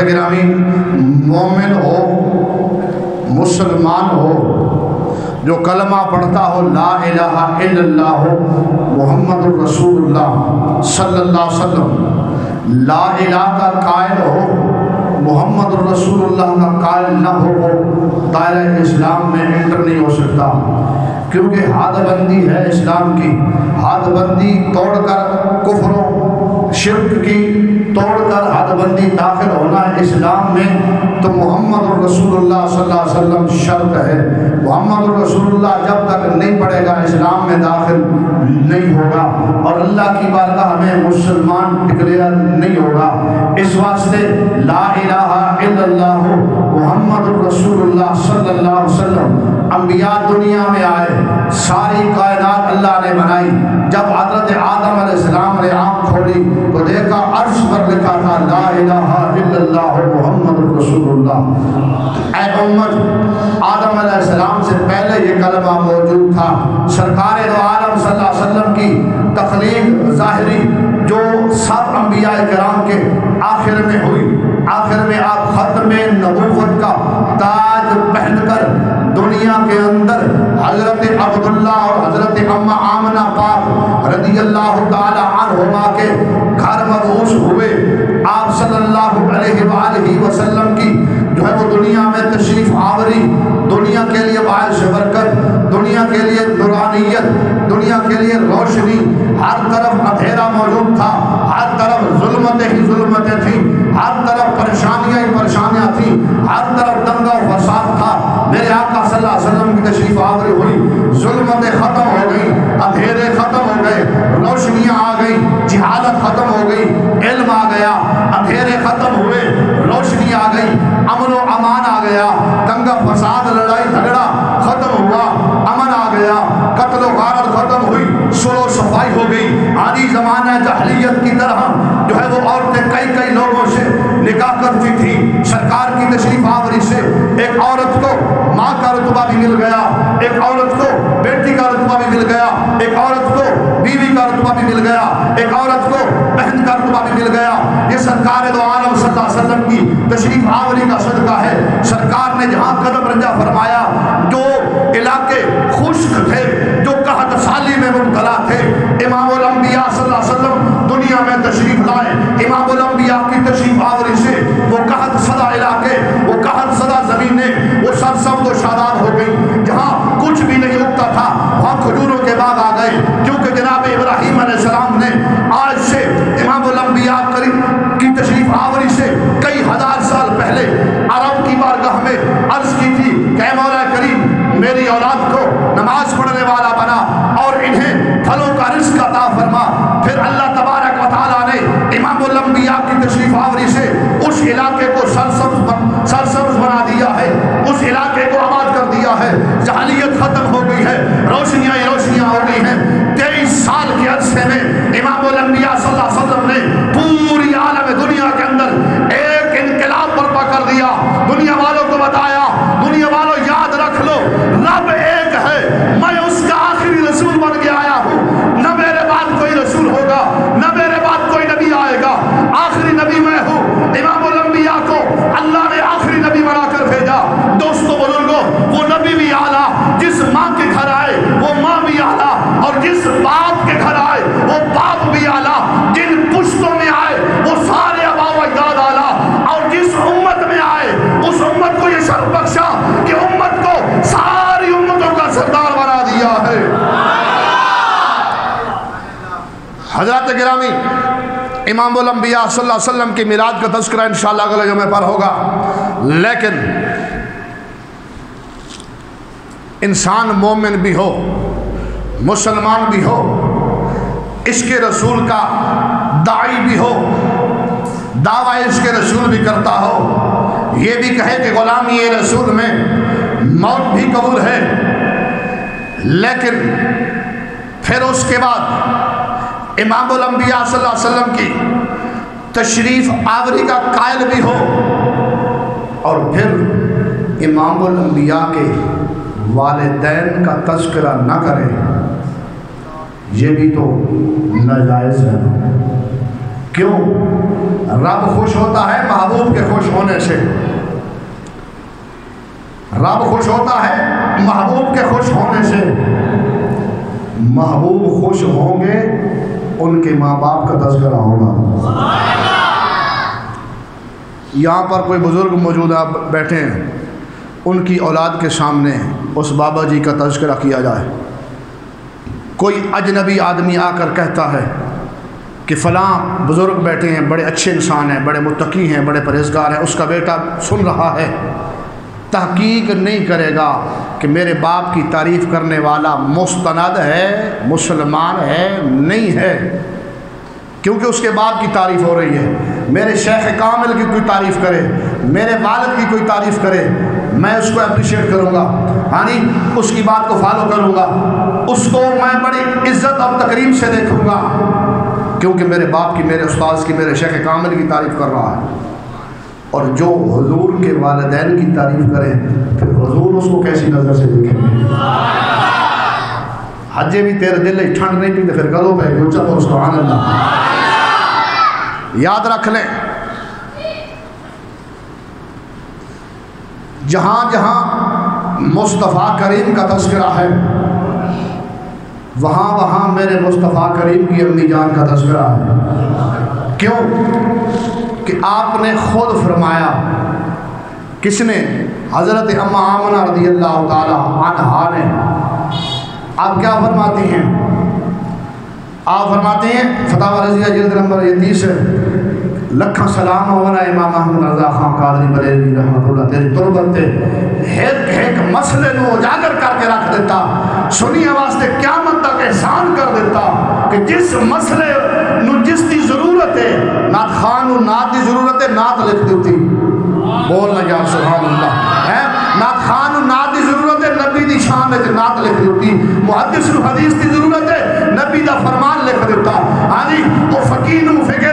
گرامی، مومن ہو، مسلمان ہو، جو کلمہ پڑھتا ہو لا الہ الا اللہ محمد الرسول اللہ صلی اللہ علیہ وسلم، لا الہ کا قائل ہو، محمد الرسول اللہ کا قائل نہ ہو، وہ دائرہ اسلام میں انٹر نہیں ہو سکتا، کیونکہ حد بندی ہے اسلام کی۔ حد بندی توڑ کر، کفر و شرک کی توڑ کر حد بندی داخل ہونا ہے اسلام میں، تو محمد الرسول اللہ صلی اللہ علیہ وسلم شرط ہے۔ محمد الرسول اللہ جب تک نہیں پڑھے گا اسلام میں داخل نہیں ہوگا، اور اللہ کی بارگاہ میں مسلمان ڈکلیئر نہیں ہوگا۔ اس واسطے لا الہ الا اللہ محمد الرسول اللہ صلی اللہ علیہ وسلم، انبیاء دنیا میں آئے، ساری کائنات اللہ نے بنائی، جب حضرت آدم علیہ السلام نے آنکھ کھولی تو دیکھا عرش پر لکھا تھا لا الہ الا اللہ محمد الرسول اللہ۔ اے امت، آدم علیہ السلام سے پہلے یہ کلمہ موجود تھا۔ سرکار دو عالم صلی اللہ علیہ وسلم کی تخلیق ظاہری جو سب انبیاء کرام کے آخر میں ہوئی، آخر میں آپ ختم نبوت کا تاج پہن کر دنیا کے اندر حضرت عبداللہ اور حضرت اماں آمنہ پاک رضی اللہ تعالی عنہما کے گھر مبعوث ہوئے۔ آپ صلی اللہ علیہ وآلہ وسلم کی جو ہے وہ دنیا میں تشریف آوری، دنیا کے لیے باعث برکت، دنیا کے لیے نورانیت، دنیا کے لیے روشنی، ہر طرف اندھیرا موجود تھا، ہر طرف ظلمتیں ہی ظلمتیں تھیں، ہر طرف پریشانیاں ہی پریشانیاں تھیں، ہر طرف دنگا و فساد تھا۔ میرے آقا صلی اللہ علیہ وسلم کی تشریف آوری ہوئی، ظلمتیں ختم ہو گئیں، اندھیرے ختم ہو گئے، روشنیاں آ گئیں، جہالت ختم ہو گئی، علم آ گیا، اندھیرے ختم ہوئے، روشنی آ گئی، امن و امان آ گیا، دنگا فساد لڑائی جھگڑا ختم ہوا، امن آ گیا، قتل و غارت ختم ہوئی، صلح و صفائی ہو گئی۔ آدھی زمانہ جاہلیت کی طرح جو ہے وہ عورتیں کئی لوگوں سے نکاح کرتی تھیں، سرکار کی تشریف آوری سے ایک عورت کو ماں کا رتبہ بھی مل گیا، ایک عورت کو بیٹی کا رتبہ بھی مل گیا، ایک عورت کو بیوی کا رتبہ بھی مل گیا، ایک عورت کو بہن کا رتبہ بھی مل گیا۔ یہ سرکار دو عالم صلی اللہ علیہ وسلم کی تشریف آوری کا صدقہ ہے۔ سرکار نے جہاں قدم رنجہ فرمایا، جو علاقے خشک تھے، جو قحط سالی میں مبتلا تھے، امام الانبیاء صلی اللہ علیہ وسلم دنیا میں تشریف لائے۔ امام الانبیاء کی تشریف آوری سے وہ قحط زدہ علاقے، وہ قحط زدہ زمینیں وہ سرسبز و شاداب ہو گئی۔ جہاں کچھ بھی نہیں اگتا تھا وہاں کھجوروں کے باغ آ گئے، کیونکہ جناب ابراہیم علیہ السلام نے آج سے امام الانبیاء کی تشریف آوری سے کئی ہزار سال پہلے عرب کی بارگاہ میں عرض کی تھی کہ اے مولا کریم، میری اولاد کو نماز پڑھنے والا بنا اور انہیں پھلوں کا رزق عطا فرما۔ پھر اللہ تبارک و تعالیٰ نے امام الانبیاء کی تشریف آوری سے اس علاقے کو سرسبز بنا دیا ہے، اس علاقے کو آباد کر دیا ہے، جہالیت ختم ہو گئی ہے، روشنیاں ہی روشنیاں ہو گئی ہیں۔ 23 سال کے عرصے میں امام الانبیاء صلی اللہ علیہ وسلم نے پوری عالم دنیا کے اندر ایک انقلاب برپا کر دیا۔ دنیا والوں کو بتایا، دنیا والوں یاد رکھ لو، رب ایک ہے، میں اس کا آخری رسول بن کے آیا ہوں، نہ میرے بعد کوئی رسول ہوگا، نہ میرے بعد کوئی نبی آئے گا، آخری نبی میں ہوں۔ امام الانبیاء کو اللہ نے آخری نبی بنا کر بھیجا۔ دوستو بزرگوں، وہ نبی بھی اعلیٰ، جس ماں کے گھر آئے وہ ماں بھی اعلیٰ، اور جس باپ کے گھر آئے وہ باپ بھی اعلیٰ، جن پشتوں میں آئے وہ سارے آباء و اجداد اعلیٰ، اور جس امت میں آئے اس امت کو یہ شرف بخشا کہ امت کو ساری امتوں کا سردار بنا دیا ہے۔ حضرات گرامی، امام الانبیاء صلی اللہ علیہ وسلم کی میلاد کا تذکرہ انشاءاللہ اگلے جمعے پر ہوگا، لیکن انسان مومن بھی ہو، مسلمان بھی ہو، اس کے رسول کا داعی بھی ہو، دعویٰ اس کے رسول بھی کرتا ہو، یہ بھی کہے کہ غلامی رسول میں موت بھی قبول ہے، لیکن پھر اس کے بعد امام الانبیاء صلی اللہ علیہ وسلم کی تشریف آوری کا قائل بھی ہو، اور پھر امام الانبیاء کے والدین کا تذکرہ نہ کرے، یہ بھی تو ناجائز ہے۔ کیوں؟ رب خوش ہوتا ہے محبوب کے خوش ہونے سے، رب خوش ہوتا ہے محبوب کے خوش ہونے سے۔ محبوب خوش ہوں گے ان کے ماں باپ کا تذکرہ ہوگا۔ یہاں پر کوئی بزرگ موجود بیٹھے ہیں، ان کی اولاد کے سامنے اس بابا جی کا تذکرہ کیا جائے، کوئی اجنبی آدمی آ کر کہتا ہے کہ فلاں بزرگ بیٹھے ہیں، بڑے اچھے انسان ہیں، بڑے متقی ہیں، بڑے پرہیزگار ہیں، اس کا بیٹا سن رہا ہے، تحقیق نہیں کرے گا کہ میرے باپ کی تعریف کرنے والا مستند ہے، مسلمان ہے، نہیں ہے، کیونکہ اس کے باپ کی تعریف ہو رہی ہے۔ میرے شیخ کامل کی کوئی تعریف کرے، میرے والد کی کوئی تعریف کرے، میں اس کو اپریشیٹ کروں گا، یعنی اس کی بات کو فالو کروں گا، اس کو میں بڑی عزت اور تکریم سے دیکھوں گا، کیونکہ میرے باپ کی، میرے استاذ کی، میرے شیخ کامل کی تعریف کر رہا ہے۔ اور جو حضور کے والدین کی تعریف کرے، پھر حضور اس کو کیسی نظر سے دیکھیں گے؟ حجے بھی تیرے دل میں ٹھنڈ نہیں پی تو پھر گلوں پہ گلچا اور سبحان اللہ۔ یاد رکھ لیں، جہاں جہاں مصطفیٰ کریم کا تذکرہ ہے، وہاں وہاں میرے مصطفیٰ کریم کی امی جان کا تذکرہ ہے۔ کیوں؟ کہ آپ نے خود فرمایا، کس نے؟ حضرت اما آمنہ رضی اللہ تعالی عنہا نے۔ آپ کیا فرماتی ہیں؟ آپ فرماتے ہیں فتاوی رضیہ جلد نمبر 30 ہے، لکھاں سلام ہونا امام احمد رضا خان قادری بریلوی رحمۃ اللہ تیری تربت تے ایک مسئلے نو اجاگر کر کے رکھ دیتا، سنیا واسطے قیامت تک احسان کر دیتا کہ جس مسئلے نو جس دی ضرورت ہے، نعت خان نو نعت دی ضرورت ہے، نعت لکھ دیتی۔ بولنا یا سبحان اللہ ہے، نعت خان نو نعت دی ضرورت ہے، نبی دی شان ہے نعت لکھ دیتی، محدث نو حدیث دی ضرورت ہے، نبی دا فرمان لکھ دیتا، ہاں وہ فقیر نو فقہ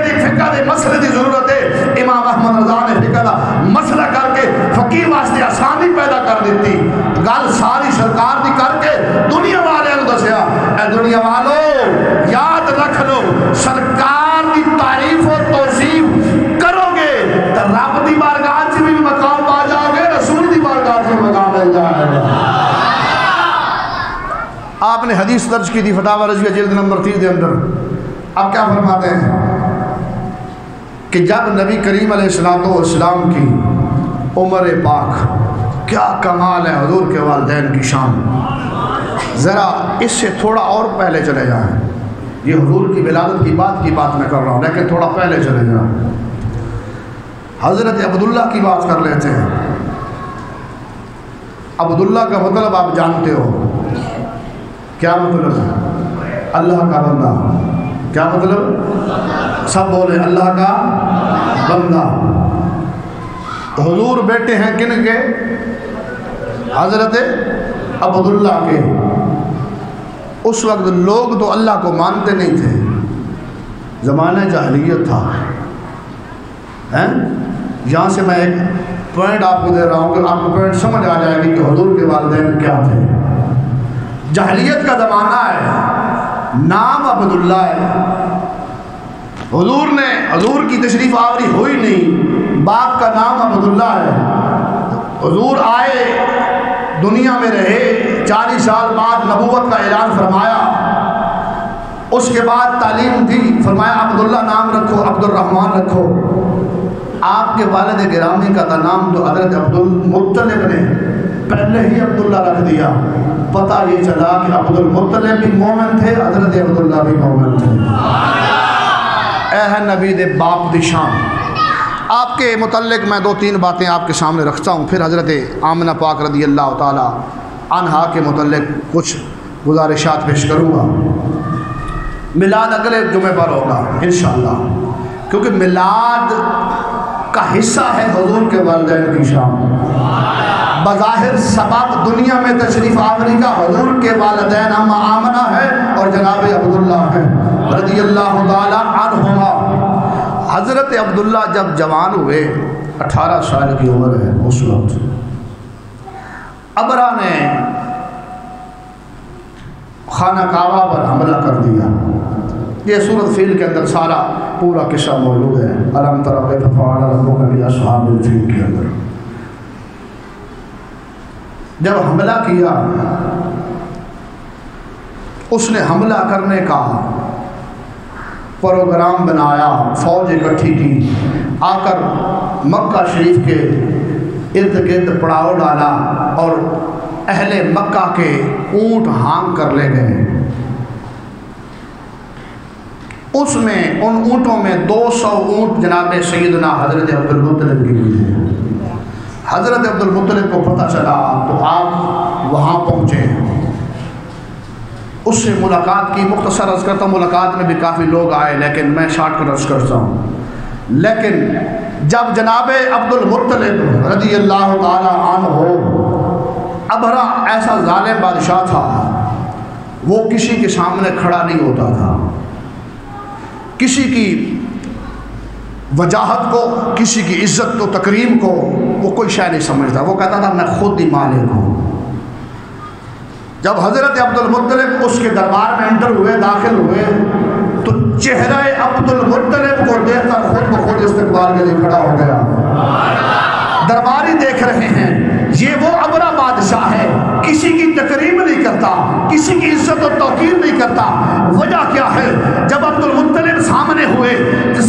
دے مسئلے دی ضرورت ہے، امام احمد رضا نے فقہ دا مسئلہ کر کے فقیر واسطے آسانی پیدا کر دیتی۔ گل ساری سرکار دی کر کے دنیا والے نے دسیا، اے دنیا والو یاد رکھ لو، سرکار دی تعریف و توصیف کرو گے تو رب دی بارگاہ سے بھی مقام پا جاؤ گے، رسول دی بارگاہ سے مقام مل جائے گا۔ آپ نے حدیث درج کی تھی فتاوی رضویہ جلد نمبر 30 کے اندر۔ آپ کیا فرماتے ہیں کہ جب نبی کریم علیہ السلام کی عمر پاک، کیا کمال ہے حضور کے والدین کی شان، ذرا اس سے تھوڑا اور پہلے چلے جائیں، یہ حضور کی ولادت کی بات میں کر رہا ہوں، لیکن تھوڑا پہلے چلے جائیں، حضرت عبداللہ کی بات کر لیتے ہیں۔ عبداللہ کا مطلب آپ جانتے ہو، کیا مطلب ہے؟ اللہ کا بندہ۔ کیا مطلب؟ سب بولے اللہ کا بندہ۔ حضور بیٹے ہیں کن کے؟ حضرت عبداللہ کے۔ اس وقت لوگ تو اللہ کو مانتے نہیں تھے، زمانہ جاہلیت تھا۔ یہاں سے میں ایک پوائنٹ آپ کو دے رہا ہوں کہ آپ کو پوائنٹ سمجھ آ جائے گی کہ حضور کے والدین کیا تھے۔ جاہلیت کا زمانہ ہے، نام عبداللہ ہے، حضور کی تشریف آوری ہوئی نہیں، باپ کا نام عبداللہ ہے۔ حضور آئے، دنیا میں رہے، 40 سال بعد نبوت کا اعلان فرمایا، اس کے بعد تعلیم دی، فرمایا عبداللہ نام رکھو، عبد الرحمن رکھو۔ آپ کے والد گرامی کا نام تو حضرت عبد المطلب نے پہلے ہی عبداللہ رکھ دیا، پتہ یہ چلا کہ عبد المطلب بھی مومن تھے، حضرت عبداللہ بھی مومن تھے۔ اے ہے نبی دے باپ دی شان۔ آپ کے متعلق میں 2-3 باتیں آپ کے سامنے رکھتا ہوں، پھر حضرت آمنہ پاک رضی اللہ تعالی عنہا کے متعلق کچھ گزارشات پیش کروں گا۔ میلاد اگلے جمعے پر ہوگا انشاءاللہ، کیونکہ میلاد کا حصہ ہے حضور کے والدین کی شان۔ بظاہر سبب دنیا میں تشریف آوری کا حضور کے والدین اما آمنہ ہے اور جناب عبداللہ ہے رضی اللہ تعالی عنہما۔ حضرت عبداللہ جب جوان ہوئے، 18 سال کی عمر ہے اس وقت، ابرہ نے خانہ کعبہ پر حملہ کر دیا، یہ سورۃ فیل کے اندر سارا پورا قصہ موجود ہے، الم تر کیف فعل ربک باصحاب الفیل کے اندر۔ جب حملہ کیا، اس نے حملہ کرنے کا پروگرام بنایا، فوج اکٹھی کی، آ کر مکہ شریف کے ارد گرد پڑاؤ ڈالا اور اہل مکہ کے اونٹ ہانک کر لے گئے۔ اس میں ان اونٹوں میں 200 اونٹ جناب سیدنا حضرت عبدالمطلب کی ہوئی ہے۔ حضرت عبدالمطلب کو پتہ چلا تو آپ وہاں پہنچے، اس سے ملاقات کی۔ مختصر عرض کرتا ہوں، ملاقات میں بھی کافی لوگ آئے لیکن میں شارٹ کٹ عرض کرتا ہوں۔ لیکن جب جناب عبدالمطلب رضی اللہ تعالی عنہ، ابرہ ایسا ظالم بادشاہ تھا، وہ کسی کے سامنے کھڑا نہیں ہوتا تھا، کسی کی وجاہت کو، کسی کی عزت و تکریم کو وہ کوئی شے نہیں سمجھتا۔ وہ کہتا تھا میں خود ہی مالک ہوں۔ جب حضرت عبدالمطلب اس کے دربار میں انٹر ہوئے، داخل ہوئے، تو چہرہ عبدالمطلب کو دیکھ کر خود بخود استقبال کے لیے کھڑا ہو گیا۔ درباری دیکھ رہے ہیں یہ وہ ابرہ بادشاہ ہے، کسی کی تکریم نہیں کرتا، کسی کی عزت و توقیر نہیں کرتا۔ وجہ کیا ہے؟ جب عبدالمطلب سامنے ہوئے،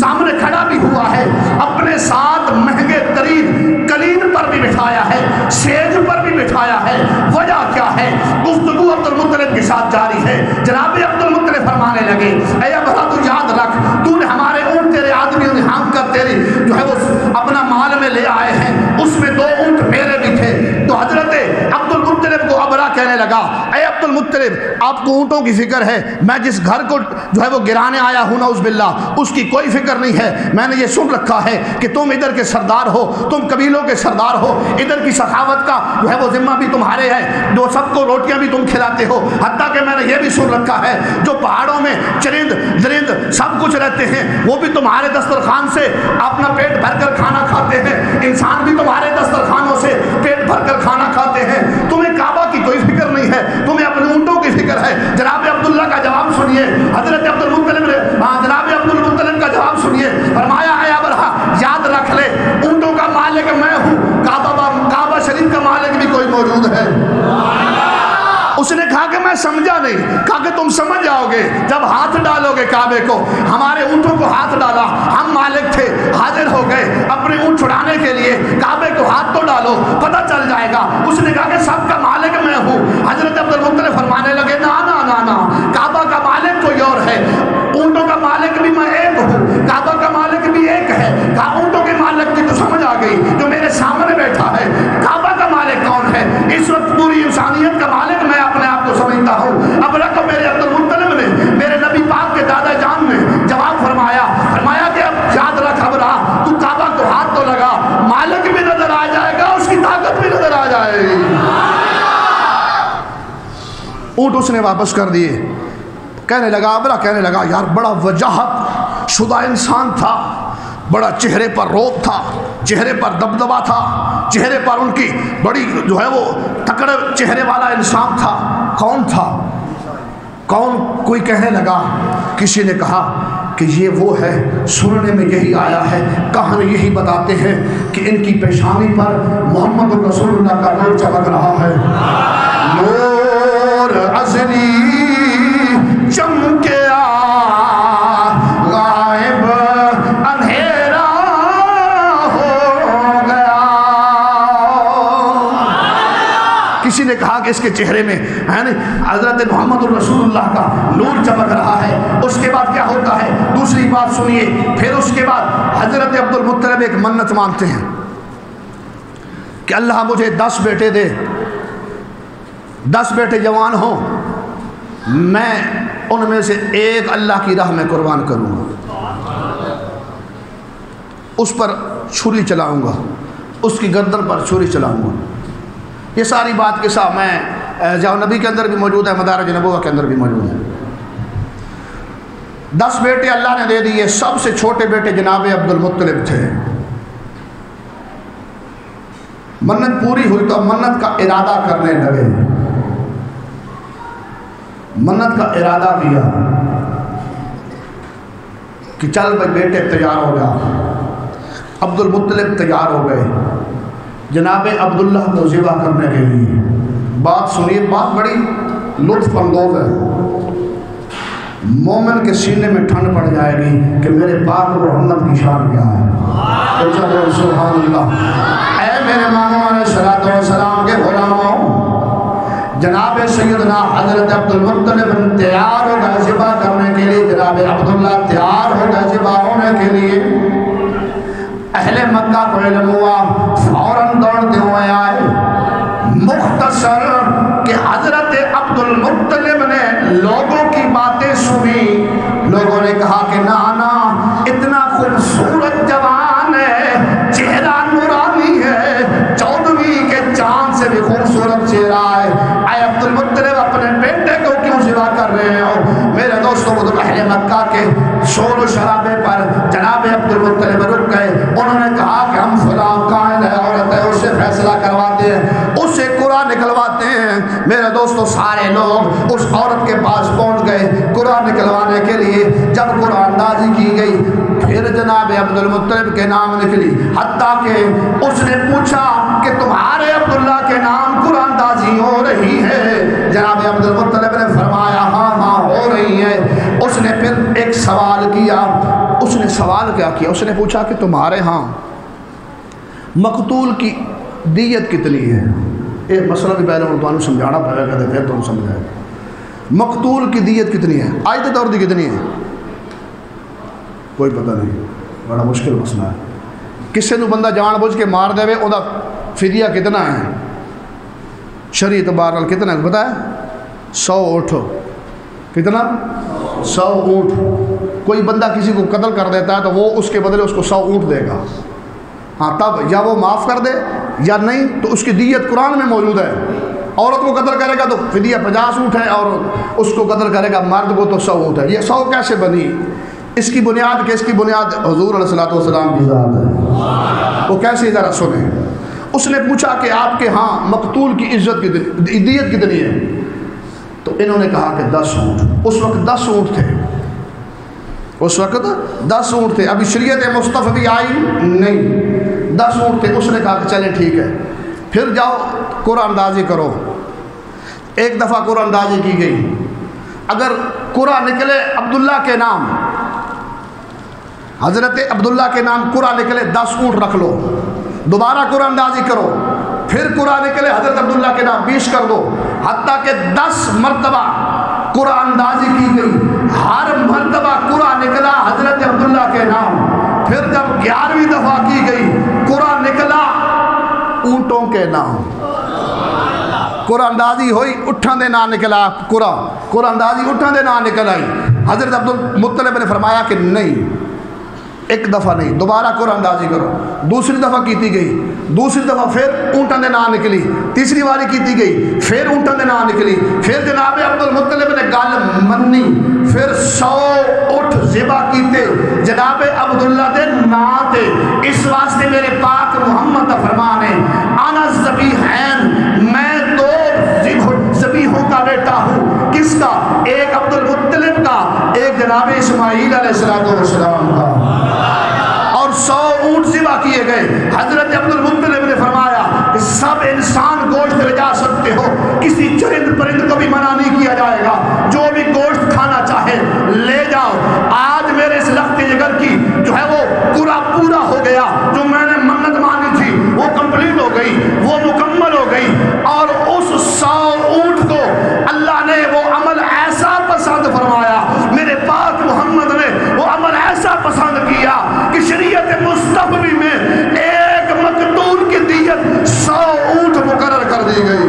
سامنے کھڑا بھی ہوا ہے، اپنے ساتھ مہنگے ترین قلین پر بھی بٹھایا ہے، سیج پر بھی بٹھایا ہے۔ وجہ کیا ہے؟ گفتگو عبدالمطلب کے ساتھ جاری ہے۔ جناب عبدالمطلب فرمانے لگے، اے ابرہ تو یاد رکھ، تو نے ہمارے اونٹ تیرے آدمیوں نے ہانک کر تیری جو ہے وہ اپنا مال میں لے آئے ہیں، اس میں 2 اونٹ میرے بھی تھے۔ تو حضرت عبدالمطلب کو ابرہ کہنے لگا، اے عبدالمطلب آپ کو اونٹوں کی فکر ہے، میں جس گھر کو جو ہے وہ گرانے آیا ہوں نعوذ باللہ، اس کی کوئی فکر نہیں ہے۔ میں نے یہ سن رکھا ہے کہ تم ادھر کے سردار ہو، تم قبیلوں کے سردار ہو، ادھر کی سخاوت کا جو ہے وہ ذمہ بھی تمہارے ہے، جو سب کو روٹیاں بھی تم کھلاتے ہو۔ حتیٰ کہ میں نے یہ بھی سن رکھا ہے جو پہاڑوں میں چرند درند سب کچھ رہتے ہیں، وہ بھی تمہارے دسترخوان سے اپنا پیٹ بھر کر کھانا کھاتے ہیں، انسان بھی تمہارے دسترخوانوں سے پیٹ بھر کر کھانا کھاتے ہیں۔ تمہیں کعبہ کی کوئی فکر نہیں ہے، تمہیں اپنے اونٹوں کی فکر ہے۔ جناب عبداللہ کا جواب سنیے، حضرت عبدالمطلب نے جناب عبدالمطلب کا جواب سنیے، فرمایا اے ابرہ یاد رکھ لے، اونٹوں کا مالک میں ہوں، کعبہ شریف کا مالک بھی کوئی موجود ہے۔ اس نے کہا کہ میں سمجھا نہیں۔ کہا کہ تم سمجھ جاؤ گے جب ہاتھ ڈالو گے کعبے کو۔ ہمارے اونٹوں کو ہاتھ ڈالا، ہم مالک تھے، حاضر ہو گئے اپنے اونٹ چھڑانے کے لیے، کعبے کو ہاتھ تو ڈالو پتہ چل جائے گا۔ اس نے کہا کہ سب کا مالک میں ہوں۔ حضرت عبدالمطلب فرمانے لگے نا نا نا نا، کعبہ کا مالک کوئی اور ہے، اونٹوں کا مالک بھی میں ایک ہوں، کعبہ کا مالک بھی ایک ہے۔ کہا اونٹوں کے مالک کی تو سمجھ آ گئی، جو میرے سامنے بیٹھا ہے، کعبہ کا مالک کون ہے؟ اس وقت پوری انسانیت کا مالک میں اپنے آپ کو سمجھتا ہوں۔ ابرہ کو میرے عبدالمطلب نے، میرے نبی پاک کے دادا جان نے جواب فرمایا کہ اب یاد رکھ ابرہ، تو کعبہ کو ہاتھ تو لگا، مالک بھی نظر آ جائے گا، اس کی طاقت بھی نظر آ جائے گی۔ اونٹ اس نے واپس کر دیے۔ کہنے لگا ابرہ کہنے لگا یار بڑا وجاہت شدہ انسان تھا، بڑا چہرے پر روب تھا، چہرے پر دبدبا تھا، چہرے پر ان کی بڑی جو ہے وہ تکڑے چہرے والا انسان تھا۔ کون تھا؟ کون؟ کوئی کہنے لگا، کسی نے کہا کہ یہ وہ ہے، سننے میں یہی آیا ہے، کہانی یہی بتاتے ہیں کہ ان کی پیشانی پر محمد رسول اللہ کا نور چمک رہا ہے۔ نور ازلی چمکیا غائب اندھیرا ہو گیا۔ کسی نے کہا کہ اس کے چہرے میں حضرت محمد الرسول اللہ کا نور چمک رہا ہے۔ اس کے بعد کیا ہوتا ہے؟ دوسری بات سنیے، پھر اس کے بعد حضرت عبدالمطلب ایک منت مانتے ہیں کہ اللہ مجھے 10 بیٹے دے، 10 بیٹے جوان ہوں، میں ان میں سے ایک اللہ کی راہ میں قربان کروں گا، اس پر چھری چلاؤں گا، اس کی گردن پر چھری چلاؤں گا۔ یہ ساری بات کے ساتھ میں جاؤ نبی کے اندر بھی موجود ہے، مدارج نبوہ کے اندر بھی موجود ہے۔ 10 بیٹے اللہ نے دے دیے، سب سے چھوٹے بیٹے جناب عبدالمطلب تھے۔ منت پوری ہوئی تو منت کا ارادہ کرنے لگے، منت کا ارادہ کیا کہ چل بھائی بیٹے تیار ہو جا۔ عبد المطلب تیار ہو گئے جناب عبداللہ کو ذبح کرنے کے لیے۔ بات سنیے، بات بڑی لطف اندوز ہے۔ مومن کے سینے میں ٹھنڈ پڑ جائے گی کہ میرے پاک محمد کی شان کیا ہے۔ تو چلو سبحان اللہ۔ اے میرے مانو علیہ الصلوۃ والسلام کے غلاموں، جناب سیدنا حضرت عبد المطلب تیار ہو گئے ذبح کرنے کے لیے، جناب عبداللہ تیار ہو گئے ذبح ہونے کے لیے۔ اہل مکہ کو علم ہوا، فوراً دوڑتے ہوئے آئے۔ مختصر کہ حضرت عبد المطلب نے لوگوں کی باتیں سنی، لوگوں نے کہا کہ نانا اتنا خوبصورت جوان ہے، چہرہ نورانی ہے، 14ویں کے چاند سے بھی خوبصورت چہرہ ہے، اے عبد المطلب اپنے بیٹے کو کیوں ذبح کر رہے ہو؟ میرے دوستوں کو تو اہل مکہ کے شور و شرابے پر جناب عبد المطلب رک گئے۔ انہوں نے کہا کہ ہم فلاں قائل ہے عورت ہے، اس سے فیصلہ کرواتے ہیں، اس سے قرآن نکلواتے ہیں۔ میرے دوستوں سارے لوگ اس عورت کے پاس پہنچ گئے قرآن نکلوانے کے لیے۔ جب قرآن نازل کی گئی پھر جناب عبد المطلب کے نام نکلی، حتیٰ کہ اس نے پوچھا کہ تمہارے عبداللہ کے نام قرآن نازل ہو رہی ہے؟ جناب عبد المطلب نے فرمایا ہاں ہاں ہو رہی ہے۔ اس نے پھر ایک سوال کیا۔ اس نے سوال کیا کیا؟ اس نے پوچھا کہ تمہارے ہاں مقتول کی دیت کتنی ہے؟ ایک مسئلہ بھی پہلے اردوان سمجھانا پڑے گا، پھر تم سمجھائے مقتول کی دیت کتنی ہے؟ آیت دور دی کتنی ہے؟ کوئی پتہ نہیں، بڑا مشکل مسئلہ ہے۔ کسے نو بندہ جان بوجھ کے مار دے او دا فدیہ کتنا ہے؟ شریعت بہرحال کتنا ہے پتہ ہے؟ 100 اونٹ۔ کتنا؟ 100 اونٹ۔ کوئی بندہ کسی کو قتل کر دیتا ہے تو وہ اس کے بدلے اس کو 100 اونٹ دے گا۔ ہاں تب یا وہ معاف کر دے یا نہیں تو اس کی دیت قرآن میں موجود ہے۔ عورت کو قتل کرے گا تو فدیہ 50 اونٹ ہے، اور اس کو قتل کرے گا مرد کو تو 100 اونٹ ہے۔ یہ 100 کیسے بنی؟ اس کی بنیاد کس کی بنیاد؟ حضور علیہ الصلوۃ والسلام کی ذات ہے۔ وہ کیسے؟ ذرا سنیں۔ اس نے پوچھا کہ آپ کے ہاں مقتول کی عزت کتنی، دیت کتنی ہے؟ تو انہوں نے کہا کہ 10 اونٹ۔ اس وقت 10 اونٹ تھے، اس وقت 10 اونٹ تھے، ابھی شریعت مصطفی بھی آئی نہیں، 10 اونٹ تھے۔ اس نے کہا کہ چلیں ٹھیک ہے، پھر جاؤ قرآن اندازی کرو۔ ایک دفعہ قرآن اندازی کی گئی، اگر قرآن نکلے عبداللہ کے نام، حضرت عبداللہ کے نام قرآن نکلے 10 اونٹ رکھ لو، دوبارہ قرآن اندازی کرو، پھر قرآن نکلے حضرت عبداللہ کے نام 20 کر دو، حتیٰ کہ 10 مرتبہ قرآن اندازی کی گئی، ہر مرتبہ قرآن نکلا حضرت عبداللہ کے نام۔ پھر جب 11ویں دفعہ کی گئی قرآن نکلا اونٹوں کے نام۔ قرآن اندازی ہوئی اٹھان دے نام نکلا، قرآن اندازی اٹھان دے نام نکل آئی۔ حضرت عبد المطلب نے فرمایا کہ نہیں، ایک دفعہ نہیں، دوبارہ قرآن اندازی کرو۔ دوسری دفعہ کیتی گئی، دوسری دفعہ پھر اونٹان دے نام نکلی، تیسری باری کیتی گئی، پھر اونٹان دے نام نکلی، پھر جناب عبد المطلب نے گل منی، پھر 100 اٹھ ذبح کیتے جناب عبداللہ دے نام تے۔ اس واسطے میرے پاک محمد دا فرمان ہے انا ذبیحین، میں 2 ذبیحوں کا بیٹا ہوں۔ کس کا؟ ایک عبد المطلب کا، ایک جناب اسماعیل علیہ السلام کا، اور 100 اونٹ ذبح کیے گئے۔ حضرت عبد المطلب نے فرمایا کہ سب انسان گوشت لے جا سکتے ہو، کسی چرند پرند کو بھی منع نہیں کیا جائے گا، جو بھی گوشت کھانا چاہے لے جاؤ۔ آج میرے اس لخت جگر کی جو ہے وہ پورا ہو گیا، جو میں نے منت مانی تھی وہ کمپلیٹ ہو گئی، وہ مکمل ہو گئی، اور اس 100 اونٹ کو اللہ نے وہ عمل ایسا پسند فرمایا، میرے پاک محمد نے وہ عمل ایسا پسند کیا کہ شریعت مصطفی میں ایک مقتول کی دیت 100 اونٹ مقرر کر دی گئی۔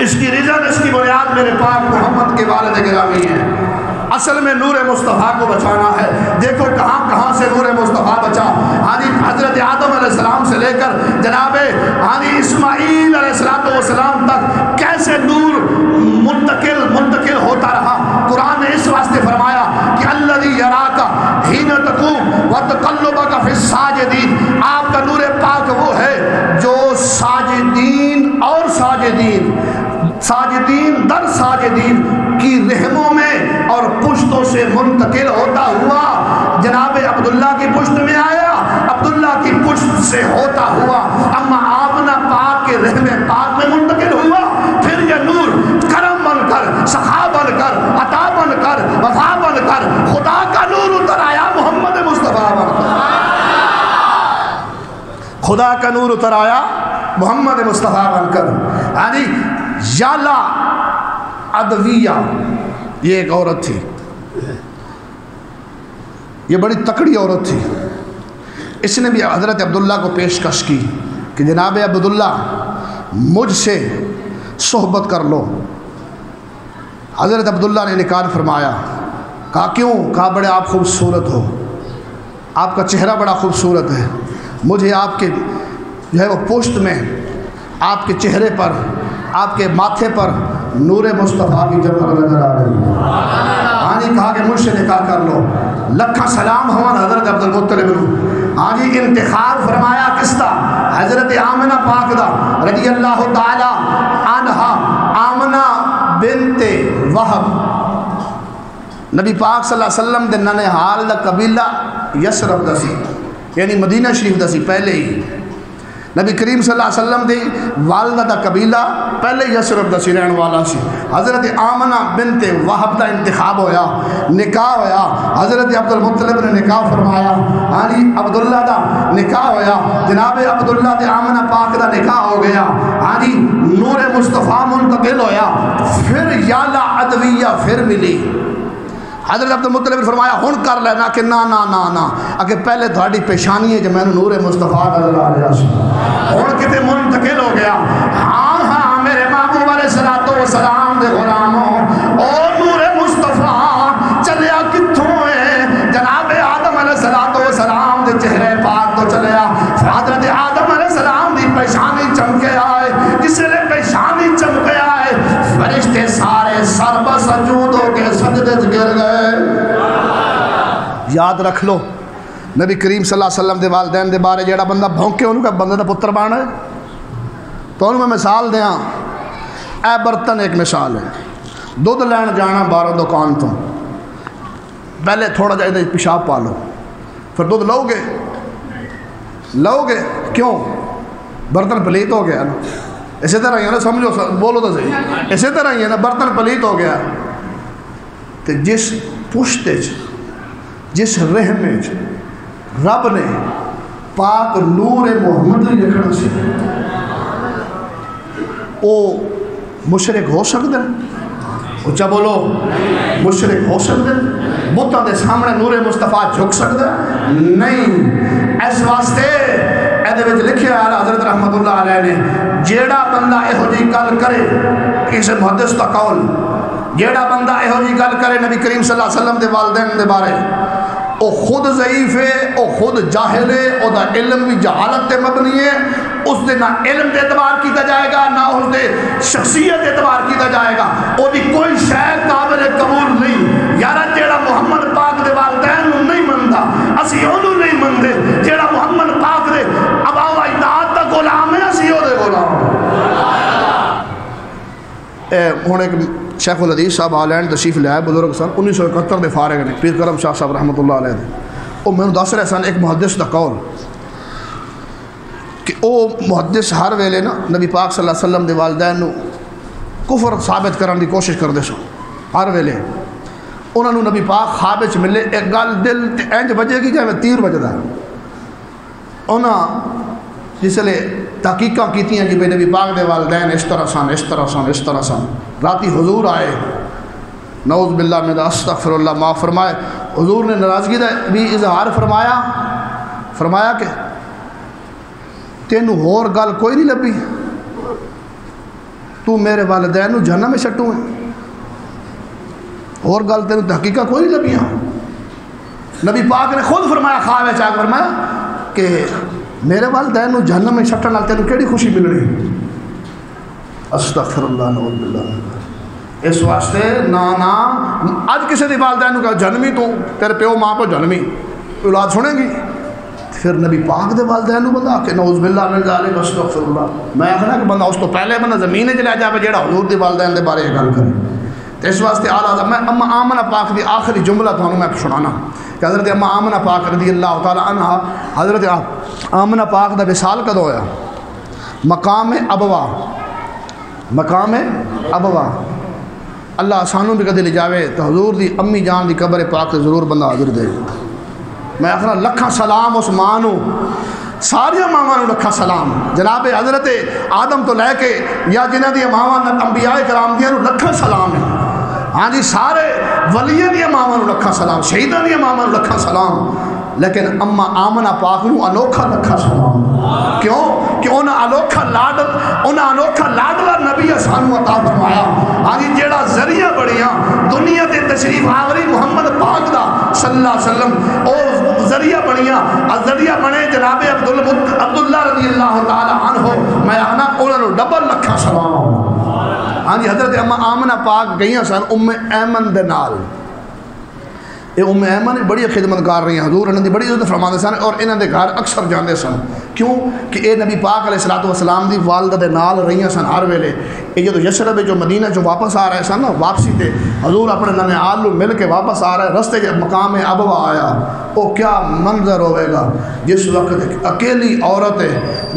اس کی ریزن، اس کی بنیاد میرے پاک محمد کے والد گرامی ہے۔ اصل میں نور مصطفیٰ کو بچانا ہے۔ دیکھو کہاں کہاں سے نور مصطفیٰ بچا۔ حضرت آدم علیہ السلام سے لے کر جناب اسماعیل علیہ السلام تک کیسے نور منتقل ہوتا رہا۔ قرآن نے اس واسطے فرمایا کہ الذی یراک حین تقوم وتقلبک فی الساجدین، آپ کا نور پاک وہ ہے جو ساجدین اور ساجدین در ساجدین کی رحموں میں اور پشتوں سے منتقل ہوتا ہوا جناب عبداللہ کی پشت میں آیا، عبداللہ کی پشت سے ہوتا ہوا اما آمنہ پاک کے رحم پاک میں منتقل ہوا، پھر یہ نور کرم بن کر، سخا بن کر، عطا بن کر، وفا بن کر خدا کا نور اتر آیا محمد مصطفیٰ بن کر، خدا کا نور اتر آیا محمد مصطفیٰ بن کر۔ یعنی یالا عدویہ یہ ایک عورت تھی، یہ بڑی تکڑی عورت تھی، اس نے بھی حضرت عبداللہ کو پیشکش کی کہ جناب عبداللہ مجھ سے صحبت کر لو۔ حضرت عبداللہ نے انکار فرمایا، کہا کیوں؟ کہا بڑے آپ خوبصورت ہو، آپ کا چہرہ بڑا خوبصورت ہے، مجھے آپ کے جو ہے وہ پشت میں، آپ کے چہرے پر، آپ کے ماتھے پر نور مصطفیٰ کی جمع نظر آ رہی ہے۔ ہاں جی کہا کہ مجھ سے نکاح کر لو۔ لکھا سلام ہوا حضرت عبد المطلب نو، ہاں جی انتخاب فرمایا کس دا؟ حضرت آمنہ پاک دا رضی اللہ تعالی عنہا، آمنہ بنت وہب، نبی پاک صلی اللہ علیہ وسلم دے ننہال دا قبیلہ یسرب دا سی، یعنی مدینہ شریف دا سی پہلے ہی۔ نبی کریم صلی اللہ علیہ وسلم دی والدہ دا قبیلہ پہلے یسرب دا سی رہن والا سی۔ حضرت آمنہ بنت وہب دا انتخاب ہویا، نکاح ہویا، حضرت عبد المطلب نے نکاح فرمایا، یعنی عبداللہ دا نکاح ہویا، جناب عبداللہ دے آمنہ پاک دا نکاح ہو گیا، یعنی نور مصطفیٰ منتقل ہویا، پھر یالا عدویہ پھر ملی۔ حضرت عبد المطلب نے فرمایا ہن کر لینا کہ نا نا نا نا، اگر پہلے تھوڑی پیشانی ہے جو میں نے نور مصطفیٰ نظر آ رہا سی، ہن کتے منتقل ہو گیا۔ ہاں ہاں میرے محبوب علیہ السلام دے غلاموں، او نور مصطفیٰ چلیا کتھوں ہے؟ جناب آدم علیہ السلام دے چہرے پاک تو چلیا، حضرت آدم علیہ السلام دی پیشانی چمکے آئے، جس نے پیشانی چمکے آئے فرشتے سارے سر بسجود ہو کے سجدے گر گئے۔ یاد رکھ لو نبی کریم صلی اللہ علیہ وسلم دے والدین دے بارے جیڑا بندہ بھونکے انہوں کا بندہ دا پتر بانا ہے، تو انہوں میں مثال دیاں، اے برتن ایک مثال ہے، دودھ لین جانا باہر دکان تو پہلے تھوڑا جائے پیشاب پالو، پھر دودھ لو گے کیوں؟ برتن پلیت ہو گیا نا، اسی طرح ہی ہے نا، سمجھو بولو تو صحیح، اسی طرح ہی ہے نا، برتن پلیت ہو گیا، تو جس پشتے جس رحم رب نے پاک نور محمد لکھنا سی، او مشرک ہو سکتے ہیں؟ اچھا بولو، مشرک ہو سکتے ہیں؟ بتوں دے سامنے نور مصطفیٰ جھک سکتے ہیں؟ نہیں۔ اس واسطے ایدے وچ لکھیا ہے حضرت رحمت اللہ علیہ نے، جیڑا بندہ اے ہو جی گل کرے، کسی محدث کا قول، جیڑا بندہ اے ہو جی گل کرے نبی کریم صلی اللہ علیہ وسلم دے والدین دے بارے، او خود ضعیف ہے، او خود جاہل ہے، او دا علم بھی جہالت تے مبنی ہے، اس دے نہ علم دے اعتبار کیتا جائے گا، نہ اس دے شخصیت دے اعتبار کیتا جائے گا، او دی کوئی شے قابل قبول نہیں۔ یارا جیڑا محمد پاک دے والدین نوں نہیں مندا، اسی اونوں نہیں مندے، جیڑا محمد پاک دے ابا و اجداد دا غلام ہے، اسی او دے غلام۔ ہن ایک شیخ الحدیث صاحب آلینڈ تشریف لے آئے، بزرگ سن 1971 دے فارغ نے، پیر کرم شاہ صاحب رحمۃ اللہ علیہ دے، او میں دس رہے سن ایک محدث دا قول کہ او محدث ہر ویلے نا نبی پاک صلی اللہ علیہ وسلم دے والدین نو کفر ثابت کرنے دی کوشش کردے سن، ہر ویلے انہوں نے نبی پاک خواب وچ ملے، ایک گل دل تے انج بجے گی جائے تیر بجدا، انہاں جس لئے تحقیقاں کیتی ہیں کہ بھئی نبی پاک دے والدین اس طرح سن، اس طرح سن، اس طرح سن۔ راتی حضور آئے، نعوذ باللہ من استغفر اللہ معاف فرمائے، حضور نے ناراضگی دا بھی اظہار فرمایا کہ تینوں اور گل کوئی نہیں لبھی، تو میرے والدین نو جہنم میں چھٹوں ہے، اور گل تینوں تحقیقہ کوئی نہیں لبھی۔ نبی پاک نے خود فرمایا، خواب چاک فرمایا کہ میرے والدین نو جہنم میں چھٹن نال تینوں کیڑی خوشی مل رہی؟ استغفر اللہ، نعوذ باللہ۔ اس واسطے نا اج کسی دی والدین نو کہا جہنمی، تو تیرے پیو ماں کو جہنمی، اولاد سنے گی؟ پھر نبی پاک دے والدین نو بندہ کہ نعوذ باللہ من ذالک، استغفر اللہ۔ میں آخنا کہ بندہ اس تو پہلے بندہ زمین چ لے جاوے جیڑا حضور دے والدین دے بارے گل کرے، اس واسطے اعلیٰ میں اما آمنہ پاک دی آخری جملہ تو میں سنانا کہ حضرت اما آمنہ پاک رضی اللہ تعالی عنہ، حضرت آمنہ پاک دا وصال کدو ہویا؟ مقام ابوا، مقام ابوا۔ اللہ سانوں بھی کدے لے جاوے تو حضور دی امی جان دی قبر پاک سے ضرور بندہ حاضر دے۔ میں آخرا لکھا سلام اس مانو، ساری ماواں نوں لکھا سلام، جناب حضرت آدم تو لے کے یا جنہ دی ماواں انبیاء کرام دیاں نوں لکھا سلام ہے۔ ہاں جی سارے ولیاں دی ماواں نوں لکھا سلام، شہیداں دی ماواں نوں لکھا سلام، لیکن اما آمنہ پاک نوں انوکھا لکھا سلام۔ کیوں کہ انہاں انوکھا لاڈلا نبی سانوں عطا فرمایا۔ ہاں جی جیڑا ذریعہ بڑیاں دنیا تے تشریف آوری محمد پاک دا صلی اللہ علیہ وسلم، او ذریعہ بڑیاں، ذریعہ بنے جناب عبداللہ رضی اللہ تعالی عنہ، میں آنا انہاں نوں ڈبل لکھا سلام۔ ہاں جی حضرت اما آمنہ پاک گئیاں سن ام ایمن دے نال۔ یہ ام ایمن بڑی خدمت کر رہی ہیں، حضور انہوں نے بڑی عزت فرماندے سن اور انہوں نے گھر اکثر جاندے سن۔ کیوں کہ اے نبی پاک علیہ السلام دی والدہ دے نال رہیاں سن ہر ویلے۔ یہ جو یثرب جو مدینہ جو واپس آ رہے سن نا، واپسی تے حضور اپنے ننھیال نوں مل کے واپس آ رہے، رستے کے مقام ابوا آیا، او کیا منظر ہوئے گا جس وقت اکیلی عورت ہے،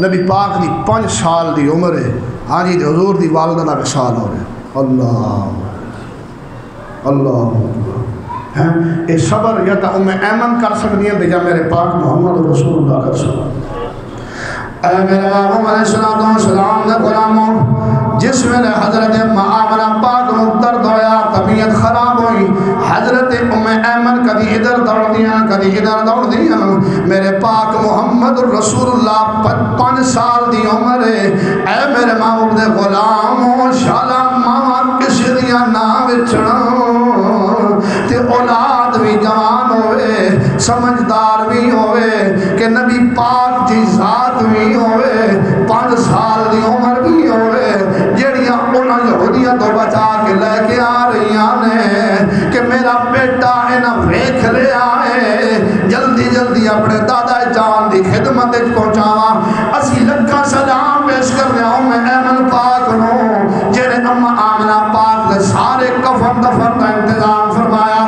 نبی پاک دی 5 سال دی عمر ہے، ہاں جی حضور دی والدہ دا وصال ہو رہے۔ اللہ اللہ اے صبر یا تا ام ایمن کر سکتی ہیں یا میرے پاک محمد رسول اللہ کر سکتے۔ اے میرے محمد علیہ السلام دے غلاموں، جس میں حضرت آمنہ پاک نو درد ہویا، طبیعت خراب ہوئی، حضرت ام ایمن کدی ادھر دوڑ دیاں کدی ادھر دوڑ دیاں، میرے پاک محمد رسول اللہ 5 سال دی عمر ہے۔ اے میرے محبوب دے غلاموں، شالا ماما کسی دیاں نہ وچھڑا تے اولاد بھی جوان ہوئے، سمجھدار بھی ہوئے، کہ نبی پاک جی ذات بھی ہوئے، 5 سال دی عمر بھی ہوئے، جڑیاں انہاں یہودیاں تو بچا کے لے کے آ رہی نے کہ میرا بیٹا انہاں ویکھ لے آئے، جلدی جلدی اپنے دادا جان دی خدمت پہنچاواں۔ اسی لکھا سلام پیش کرنے ام ایمن پاک نو، جڑے اما آمنہ پاک دے سارے کفن دفن کا انتظام فرمایا۔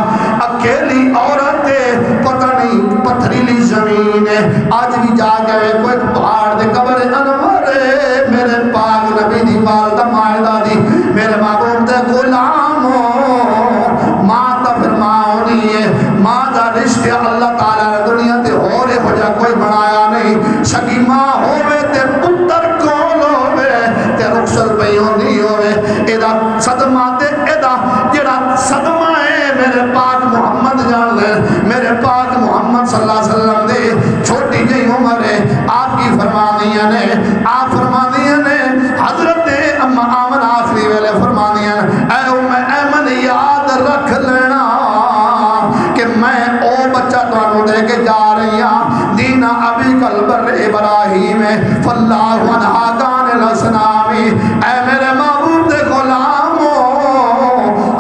اکیلی عورت پتہ نہیں پتھریلی زمین ہے، آج بھی جا گئے کوئی پہاڑ دے قبر انور ہے، میرے پاک نبی دی والدہ مائدہ دی، میرے محبوب دے غلاموں، ماں تا پھر ماں ہونی ہے، ماں دا رشتہ اللہ تعالیٰ نے دنیا تے ہو رہے ہو جا کوئی بنایا نہیں، سکی ماں ہوئے تے پتر کول ہوئے تے رخصت پہ ہوندی ہوئے، ایدہ صدمہ تے ایدہ جڑا صدمہ ہے میرے پاک محمد جان لے، میرے پاک محمد صلی اللہ علیہ وسلم دے چھوٹی جئی عمر ہے، آپ کی فرمانیاں نے، آپ فرمانیاں نے، حضرت اما آمن آخری ویلے فرمانیاں نے، اے ام ایمن یاد رکھ لینا کہ میں او بچہ تو دے کے جا رہی ہوں، دینا ابھی قلبر ابراہیم فاللہ عنہا کان الاسنامی۔ اے میرے محبوب دے غلاموں،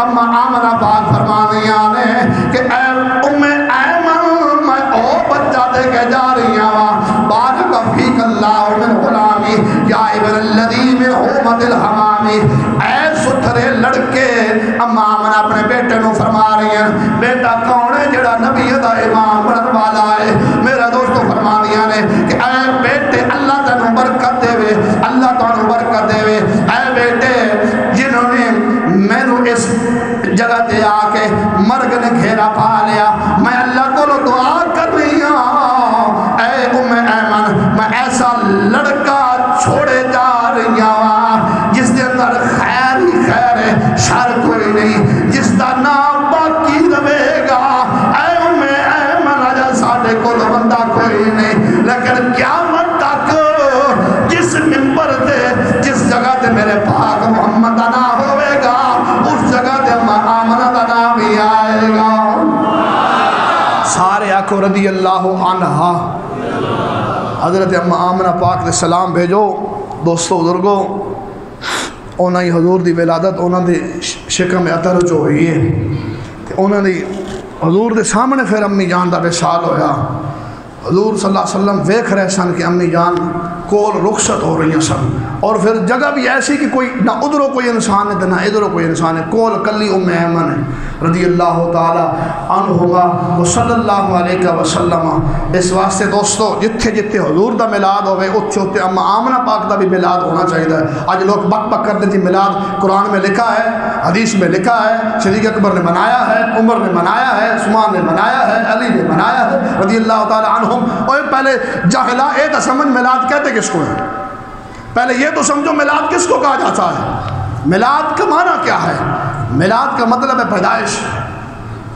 اما آمنہ پاک فرمانیاں نے کہ اے ام ایمن میں او بچہ دے کے جا رہی ہوں، بارک فیک اللہ من غلامی یا ابن الذی من حومت الحمامی۔ اے ستھرے لڑکے، اما آمنہ اپنے بیٹے نو فرما رہی ہیں، بیٹا کون ہے جڑا نبی دا امام بنن والا ہے؟ میرا دوستو فرما دیا نے کہ اے بیٹے اللہ تنو برکت دے وے، اللہ تنو برکت دے وے، اے بیٹے جنہوں نے میں نو اس جگہ تے آ کے مرگ نے گھیرا پا لیا، میں اللہ کو دعا کر رہی ہوں، اے ام ایمن میں ایسا لڑکا چھوڑے جا رہی ہوں جس دے اندر خیر ہی خیر ہے، شر کوئی نہیں، جس دا نام باقی رہے گا۔ اے ام ایمن آجا ساڑھے کو بندہ کوئی نہیں، لیکن قیامت تک جس ممبر دے جس جگہ دے میرے پاک محمد انا ہوئے گا، اس جگہ دے آمنہ دنا بھی آئے گا۔ سارے آکھو رضی اللہ عنہ۔ حضرت آمنہ پاک دے سلام بھیجو دوستو بزرگو، انہاں ہی حضور دی ولادت انہاں دی شکم عطر جو ہوئی ہے، انہاں دی حضور دے سامنے پھر امی جان دا وصال ہویا۔ حضور صلی اللہ علیہ وسلم ویکھ رہے سن کہ امی جان کول رخصت ہو رہی سن، اور پھر جگہ بھی ایسی کہ کوئی نہ ادھروں کوئی انسان ہے نہ ادھروں کوئی انسان ہے، کول کلی ایمن ہے رضی اللہ تعالی عنہما و صلی اللہ علیہ وسلم۔ اس واسطے دوستو جتھے جتھے حضور دا میلاد ہوئے اتھے اتھے اما آمنہ پاک دا بھی میلاد ہونا چاہیے۔ آج لوگ بک بک کرتے تھے، میلاد قرآن میں لکھا ہے، حدیث میں لکھا ہے، صدیق اکبر نے منایا ہے، عمر نے منایا ہے، عثمان نے منایا ہے، علی نے منایا ہے رضی اللہ تعالی عنہم۔ اور پہلے جاہلا اے تو سمجھ میلاد کہتے کس کو ہے، پہلے یہ تو سمجھو میلاد کس کو کہا جاتا ہے۔ میلاد کا معنی کیا ہے؟ میلاد کا مطلب ہے پیدائش،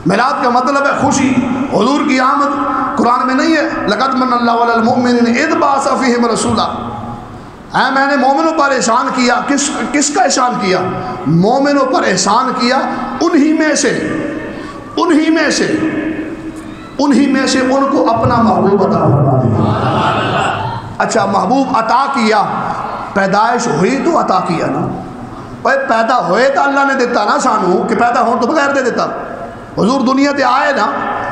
میلاد کا مطلب ہے خوشی، حضور کی آمد۔ قرآن میں نہیں ہے لقد من اللہ علی المؤمنین اذ بعث فیہم رسولا، اے میں نے مومنوں پر احسان کیا۔ کس کا احسان کیا؟ مومنوں پر احسان کیا، انہی میں سے ان کو اپنا محبوب عطا فرما دیا۔ اچھا محبوب عطا کیا، پیدائش ہوئی تو عطا کیا نا، پیدا ہوئے تو اللہ نے دیتا نا سانو، کہ پیدا ہون تو بغیر دے دیتا۔ حضور دنیا تے آئے نا،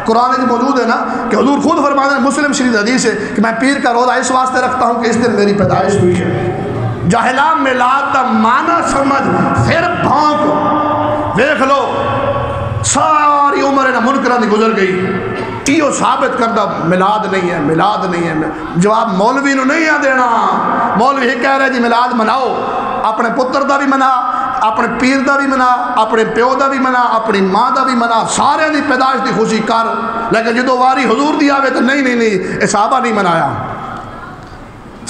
قرآن میں موجود ہے نا کہ حضور خود فرماتے ہیں، مسلم شریف حدیث ہے کہ میں پیر کا روزہ اس واسطے رکھتا ہوں کہ اس دن میری پیدائش ہوئی ہے۔ جاہلا میلاد کا معنی سمجھ پھر بھونک دیکھ لو، ساری عمر نہ منکرہ دی گزر گئی، یہ ثابت کردہ میلاد نہیں ہے، میلاد نہیں ہے۔ جواب مولوی نو نہیں ہے دینا، مولوی یہ کہہ رہے جی میلاد مناؤ، اپنے پتر دا بھی منا، اپنے پیر دا بھی منا، اپنے پیو دا بھی منا، اپنی ماں دا بھی منا، سارے دی پیدائش دی خوشی کر، لیکن جدو واری حضور دی آوے تو نہیں اے صحابہ نہیں منایا۔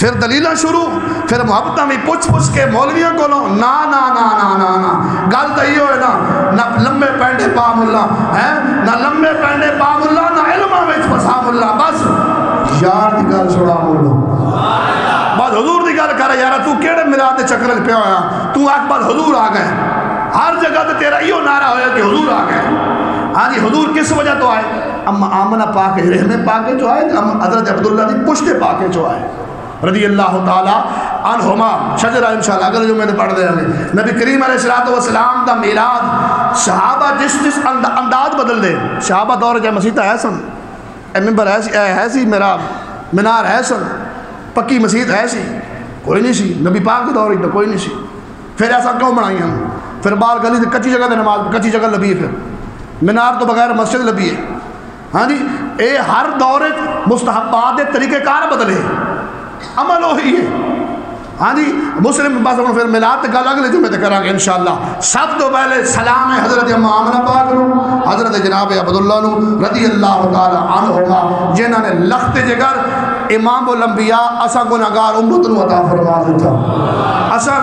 پھر دلیلہ شروع، پھر محبتہ میں پوچھ کے مولویوں کو لو، نا نا نا نا نا نا گل تو یہ ہوئے نا، نہ لمبے پینڈے پا ملا ہے، نہ لمبے پینڈے پا ملا، نہ علمہ میں پسا ملا، بس یار دی گل چھوڑا مولو، بعد حضور دی گل کر رہا یارہ تو کیڑے میلاد دے چکر پہ ہویا، تو آگ بعد حضور آ گئے، ہر جگہ تے تیرا یہ نعرہ ہویا کہ حضور آ گئے۔ ہاں جی حضور کس وجہ تو آئے؟ اما آمنہ پاک رحمِ پاک جو آئے، حضرت عبداللہ دی پشت پاک جو آئے رضی اللہ تعالی عنہما۔ شجرہ انشاءاللہ اگر جو میں نے پڑھ دے ہمیں نبی کریم علیہ السلام دا میلاد، صحابہ جس انداز بدل دے، صحابہ دور جائے مسیح ہے سن، اے ممبر ہے سی، میرا منار ہے سن، پکی مسجد ہے سی، کوئی نہیں سی، نبی پاک دور ہی تو کوئی نہیں سی، پھر ایسا کیوں بنائی ہم؟ پھر بال گلی سے کچی جگہ دے نماز، کچی جگہ لبی ہے، پھر مینار تو بغیر مسجد لبی ہے۔ ہاں جی اے ہر دور مستحبات دے طریقہ کار بدلے، عمل وہی ہے۔ ہاں جی مسلم بس پھر میلاد تے گل اگلے جمعے تے کراں گے انشاءاللہ۔ سب تو پہلے سلام ہے حضرت اماں آمنہ پاک نو، حضرت جناب عبداللہ نو رضی اللہ تعالی عنہما، جنہاں نے لخت جگر امام الانبیاء اسا گناہگار امت نو عطا فرما دیتا، اسا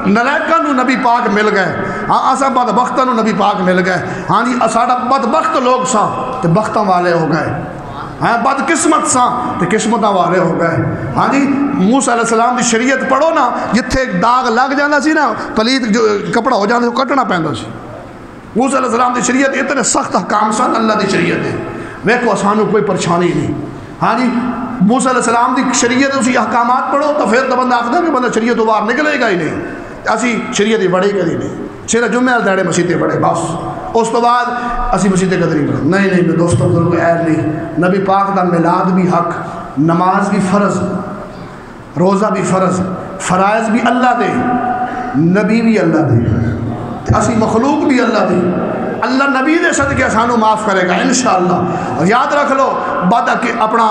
نلائکہ نو نبی پاک مل گئے، ہاں اسا بدبختہ نو نبی پاک مل گئے، ہاں جی اساڑا بدبخت لوگ سا تے بختاں والے ہو گئے، ہاں بد قسمت سا تے قسمتاں والے ہو گئے۔ ہاں جی موسیٰ علیہ السلام دی شریعت پڑھو نا، جتھے داغ لگ جانا سی نا، پلیت جو کپڑا ہو جانا سی کٹنا پہندا سی۔ موسیٰ علیہ السلام دی شریعت اتنے سخت حکام سن، اللہ دی شریعت ہے، ویکھو آسانو کوئی پریشانی نہیں۔ ہاں جی موسیٰ علیہ السلام دی شریعت اسی احکامات پڑھو تو پھر تو بندہ آخدا کہ بندہ شریعت باہر نکلے گا ہی نہیں، اسی شریعت ہی بڑھے کدی نہیں، صرف جمعے والے دہاڑے مسیطے پڑھے بس، اس تو بعد اسی مسیطے قدری پڑھے نہیں دوستوں بزرگ عیب نہیں۔ نبی پاک دا میلاد بھی حق، نماز بھی فرض، روزہ بھی فرض، فرائض بھی اللہ دے، نبی بھی اللہ دے، اسی مخلوق بھی اللہ دے، اللہ نبی دے صدقے سانو معاف کرے گا انشاءاللہ۔ اور یاد رکھ لو اپنا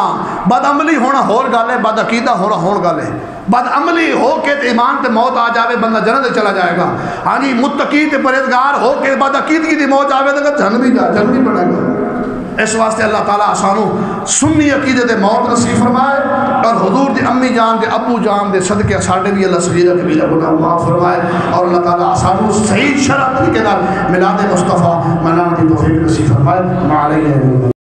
بد عملی ہونا ہور گل ہے، بد عقیدہ ہونا ہور گل ہے۔ بد عملی ہو کے تے ایمان تے موت آ جاوے بندہ جنت چلا جائے گا، ہاں جی متقی تے پرہیزگار ہو کے بد عقیدگی دی موت آوے تو جنت بنے گا۔ اس واسطے اللہ تعالیٰ آسانو سنی عقیدے دے موت نصیب فرمائے، اور حضور دی امی جان دے ابو جان دے صدقے ساڈے بھی اللہ صغیرہ کبیرہ گناہ معاف فرمائے، اور اللہ تعالیٰ آسانو صحیح شرع طریقے نال میلاد مصطفیٰ منانے دی توفیق نصیب فرمائے۔